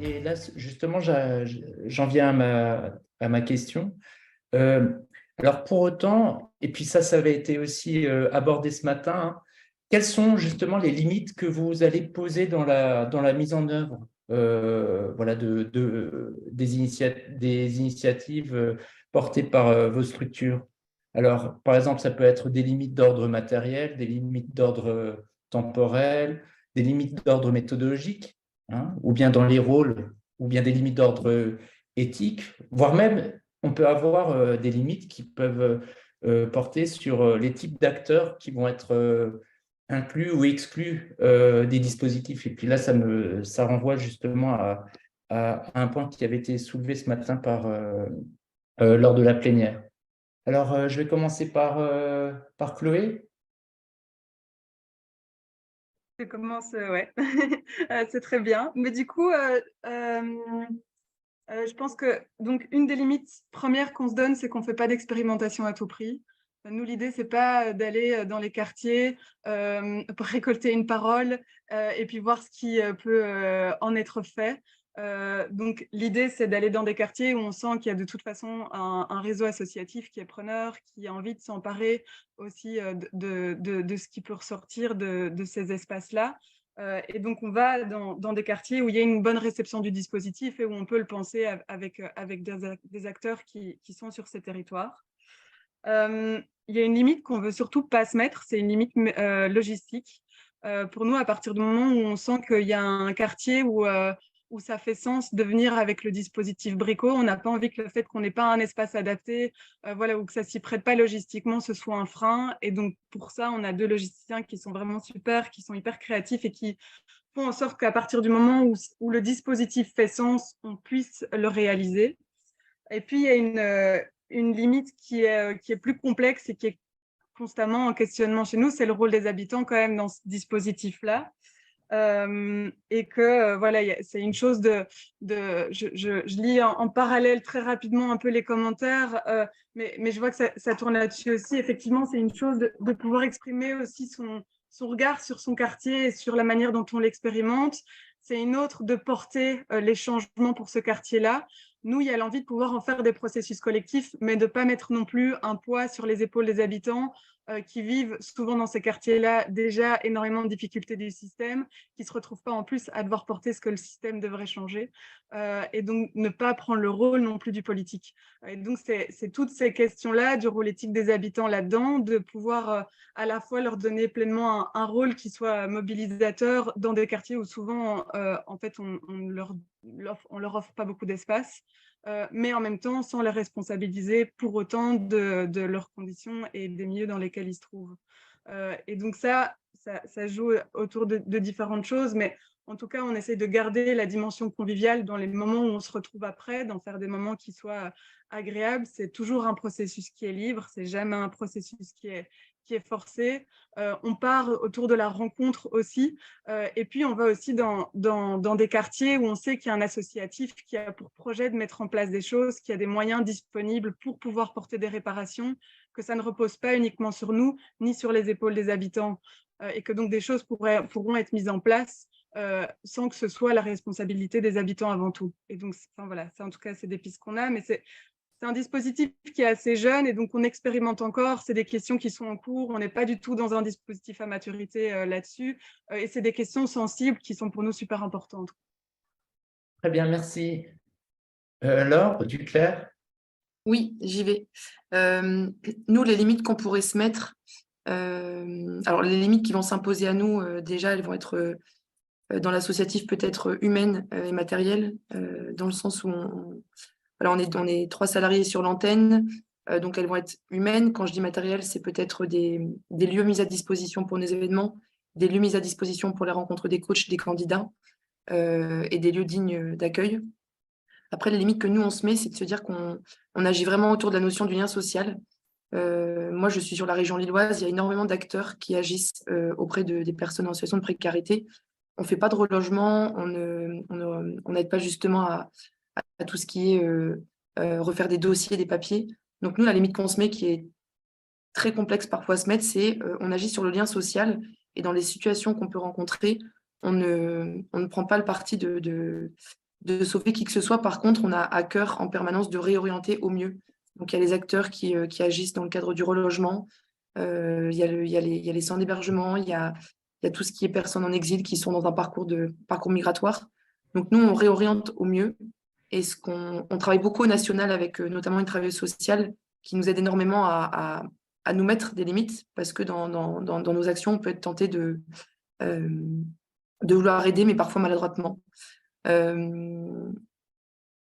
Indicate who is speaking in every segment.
Speaker 1: et là, justement, j'en viens à ma question. Euh, alors, pour autant, et puis ça avait été aussi abordé ce matin, hein, quelles sont justement les limites que vous allez poser dans la mise en œuvre voilà, des initiatives portées par vos structures? Alors, par exemple, ça peut être des limites d'ordre matériel, des limites d'ordre temporel, des limites d'ordre méthodologique, hein, ou bien dans les rôles, ou bien des limites d'ordre éthique, voire même on peut avoir des limites qui peuvent porter sur les types d'acteurs qui vont être inclus ou exclus des dispositifs. Et puis là, ça renvoie justement à un point qui avait été soulevé ce matin lors de la plénière. Alors, je vais commencer par Chloé.
Speaker 2: Je commence, ouais. C'est très bien. Mais du coup, je pense que donc une des limites premières qu'on se donne, c'est qu'on ne fait pas d'expérimentation à tout prix. Nous, l'idée, c'est pas d'aller dans les quartiers, pour récolter une parole et puis voir ce qui peut en être fait. Donc, l'idée, c'est d'aller dans des quartiers où on sent qu'il y a de toute façon un réseau associatif qui est preneur, qui a envie de s'emparer aussi de ce qui peut ressortir de ces espaces-là. Et donc, on va dans des quartiers où il y a une bonne réception du dispositif et où on peut le penser avec des acteurs qui sont sur ces territoires. Il y a une limite qu'on veut surtout pas se mettre, c'est une limite logistique. Pour nous, à partir du moment où on sent qu'il y a un quartier où ça fait sens de venir avec le dispositif Brico, on n'a pas envie que le fait qu'on n'ait pas un espace adapté, voilà, ou que ça s'y prête pas logistiquement, ce soit un frein. Et donc, pour ça, on a deux logisticiens qui sont vraiment super, qui sont hyper créatifs et qui font en sorte qu'à partir du moment où le dispositif fait sens, on puisse le réaliser. Et puis, il y a une limite qui est plus complexe et qui est constamment en questionnement chez nous, c'est le rôle des habitants quand même dans ce dispositif-là. Et que voilà, c'est une chose je lis en parallèle très rapidement un peu les commentaires, mais je vois que ça tourne là-dessus aussi. Effectivement, c'est une chose de pouvoir exprimer aussi son regard sur son quartier et sur la manière dont on l'expérimente. C'est une autre de porter les changements pour ce quartier-là. Nous, il y a l'envie de pouvoir en faire des processus collectifs, mais de ne pas mettre non plus un poids sur les épaules des habitants qui vivent souvent dans ces quartiers-là déjà énormément de difficultés du système, qui ne se retrouvent pas en plus à devoir porter ce que le système devrait changer, et donc ne pas prendre le rôle non plus du politique. Et donc c'est toutes ces questions-là, du rôle éthique des habitants là-dedans, de pouvoir à la fois leur donner pleinement un rôle qui soit mobilisateur dans des quartiers où souvent, en fait, on leur offre pas beaucoup d'espace. Mais en même temps sans les responsabiliser pour autant de leurs conditions et des milieux dans lesquels ils se trouvent. Et donc ça joue autour de différentes choses, mais en tout cas, on essaie de garder la dimension conviviale dans les moments où on se retrouve après, d'en faire des moments qui soient agréables. C'est toujours un processus qui est libre, c'est jamais un processus qui est forcé. On part autour de la rencontre aussi, et puis on va aussi dans des quartiers où on sait qu'il y a un associatif qui a pour projet de mettre en place des choses, qui a des moyens disponibles pour pouvoir porter des réparations, que ça ne repose pas uniquement sur nous, ni sur les épaules des habitants, et que donc des choses pourront être mises en place sans que ce soit la responsabilité des habitants avant tout. Et donc, enfin, voilà, ça en tout cas, c'est des pistes qu'on a, mais c'est un dispositif qui est assez jeune et donc on expérimente encore. C'est des questions qui sont en cours. On n'est pas du tout dans un dispositif à maturité là-dessus. Et c'est des questions sensibles qui sont pour nous super importantes.
Speaker 1: Très bien, merci. Laure Duclerc.
Speaker 3: Oui, j'y vais. Nous, les limites qu'on pourrait se mettre, alors les limites qui vont s'imposer à nous, déjà, elles vont être dans l'associatif peut-être humaines et matérielles, dans le sens où voilà, on est 3 salariés sur l'antenne, donc elles vont être humaines. Quand je dis matériel, c'est peut-être des lieux mis à disposition pour nos événements, des lieux mis à disposition pour les rencontres des coachs, des candidats, et des lieux dignes d'accueil. Après, les limites que nous, on se met, c'est de se dire qu'on agit vraiment autour de la notion du lien social. Moi, je suis sur la région lilloise, il y a énormément d'acteurs qui agissent auprès des personnes en situation de précarité. On ne fait pas de relogement, on n'aide pas justement à tout ce qui est refaire des dossiers, des papiers. Donc nous, la limite qu'on se met, qui est très complexe parfois à se mettre, c'est on agit sur le lien social et dans les situations qu'on peut rencontrer, on ne prend pas le parti de sauver qui que ce soit. Par contre, on a à cœur en permanence de réorienter au mieux. Donc, il y a les acteurs qui agissent dans le cadre du relogement, il y a les centres d'hébergement, il y a tout ce qui est personnes en exil qui sont dans un parcours migratoire. Donc, nous, on réoriente au mieux. Et on travaille beaucoup au national avec notamment une travailleuse sociale qui nous aide énormément à nous mettre des limites, parce que dans nos actions, on peut être tenté de vouloir aider, mais parfois maladroitement.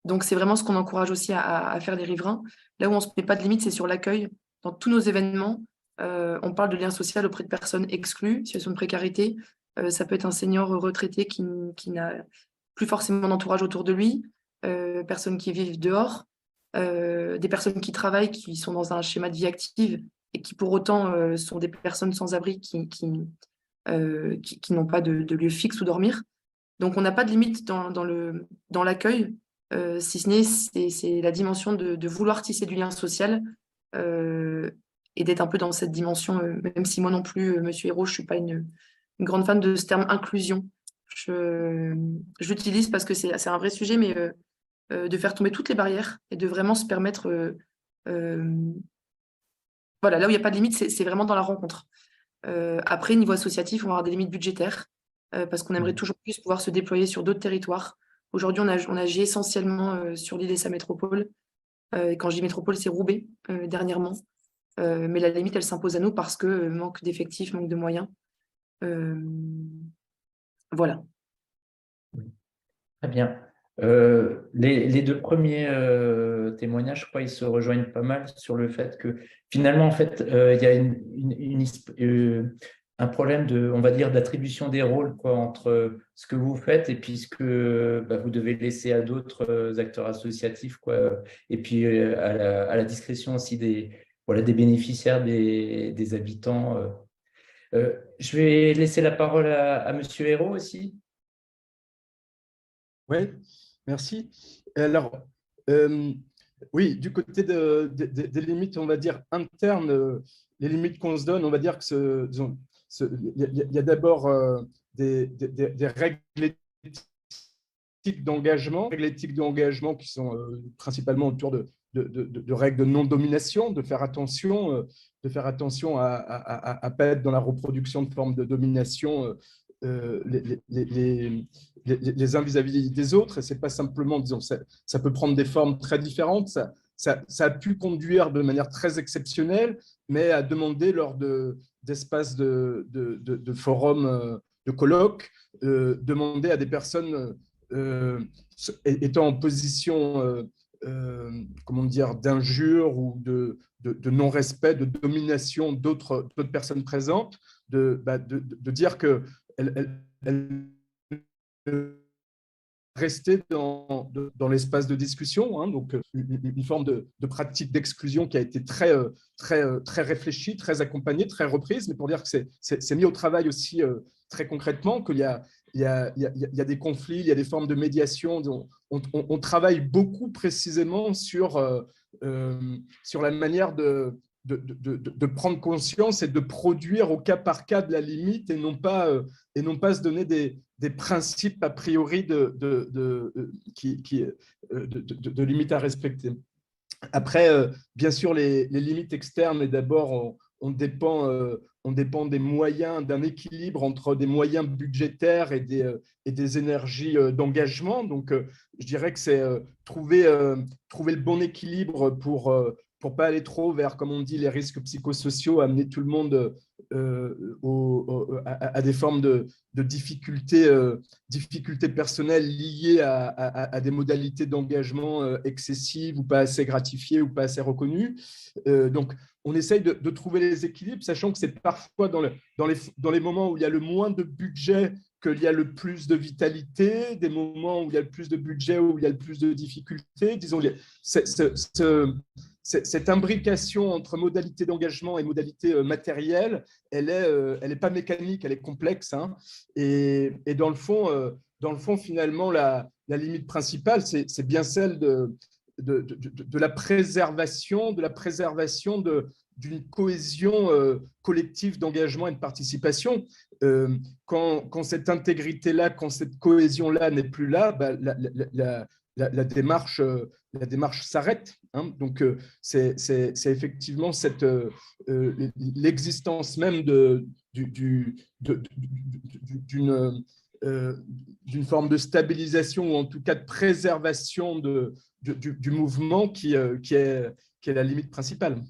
Speaker 3: Donc, c'est vraiment ce qu'on encourage aussi à faire des riverains. Là où on ne se met pas de limite, c'est sur l'accueil. Dans tous nos événements, on parle de lien social auprès de personnes exclues, situation de précarité. Ça peut être un senior retraité qui n'a plus forcément d'entourage autour de lui, personnes qui vivent dehors, des personnes qui travaillent, qui sont dans un schéma de vie active et qui pour autant sont des personnes sans abri qui n'ont pas de lieu fixe où dormir. Donc, on n'a pas de limite dans l'accueil, si ce n'est c'est la dimension de vouloir tisser du lien social et d'être un peu dans cette dimension, même si moi non plus, Monsieur Hérault, je ne suis pas une grande fan de ce terme inclusion. Je l'utilise parce que c'est un vrai sujet, mais de faire tomber toutes les barrières et de vraiment se permettre… voilà, là où il n'y a pas de limite, c'est vraiment dans la rencontre. Après, niveau associatif, on va avoir des limites budgétaires parce qu'on aimerait toujours plus pouvoir se déployer sur d'autres territoires. Aujourd'hui, on agit essentiellement sur l'île et sa métropole. Et quand je dis métropole, c'est Roubaix dernièrement. Mais la limite, elle s'impose à nous parce que manque d'effectifs, manque de moyens. Voilà.
Speaker 1: Très bien. Les deux premiers témoignages, je crois, ils se rejoignent pas mal sur le fait que finalement, en fait, il y a un problème on va dire, d'attribution des rôles, quoi, entre ce que vous faites et puis ce que vous devez laisser à d'autres acteurs associatifs, quoi, et puis à la discrétion aussi des bénéficiaires, des habitants. Je vais laisser la parole à Monsieur Hérault aussi.
Speaker 4: Oui, merci. Alors, oui, du côté des limites, on va dire, internes, les limites qu'on se donne, on va dire que il y a d'abord des règles éthiques d'engagement, qui sont principalement autour de règles de non-domination, de faire attention à ne pas être dans la reproduction de formes de domination les uns vis-à-vis des autres. Et c'est pas simplement, disons, ça peut prendre des formes très différentes. Ça a pu conduire de manière très exceptionnelle, mais à demander lors d'espaces de forums, de colloques, demander à des personnes étant en position comment dire, d'injure ou de non-respect, de domination d'autres personnes présentes, de dire que elle rester dans l'espace de discussion, hein, donc une forme de pratique d'exclusion qui a été très réfléchie, très accompagnée, très reprise, mais pour dire que c'est mis au travail aussi très concrètement, qu'il y a des conflits, il y a des formes de médiation. On travaille beaucoup précisément sur la manière de prendre conscience et de produire au cas par cas de la limite et non pas se donner des principes a priori de limites à respecter. Après, bien sûr, les limites externes, et d'abord, on dépend des moyens, d'un équilibre entre des moyens budgétaires et des énergies d'engagement. Donc, je dirais que c'est trouver le bon équilibre pour pas aller trop vers, comme on dit, les risques psychosociaux, amener tout le monde à des formes de difficultés personnelles liées à des modalités d'engagement excessives ou pas assez gratifiées ou pas assez reconnues. Donc, on essaye de trouver les équilibres, sachant que c'est parfois dans les moments où il y a le moins de budget qu'il y a le plus de vitalité, des moments où il y a le plus de budget, où il y a le plus de difficultés. Disons, cette imbrication entre modalités d'engagement et modalités matérielles, elle est pas mécanique, elle est complexe. Hein. Et dans le fond, finalement, la limite principale, c'est bien celle de la préservation d'une cohésion collective d'engagement et de participation. Quand cette intégrité-là, quand cette cohésion-là n'est plus là, bah, la démarche s'arrête. Hein. Donc, c'est effectivement l'existence même d'une forme de stabilisation ou en tout cas de préservation du mouvement qui est la limite principale.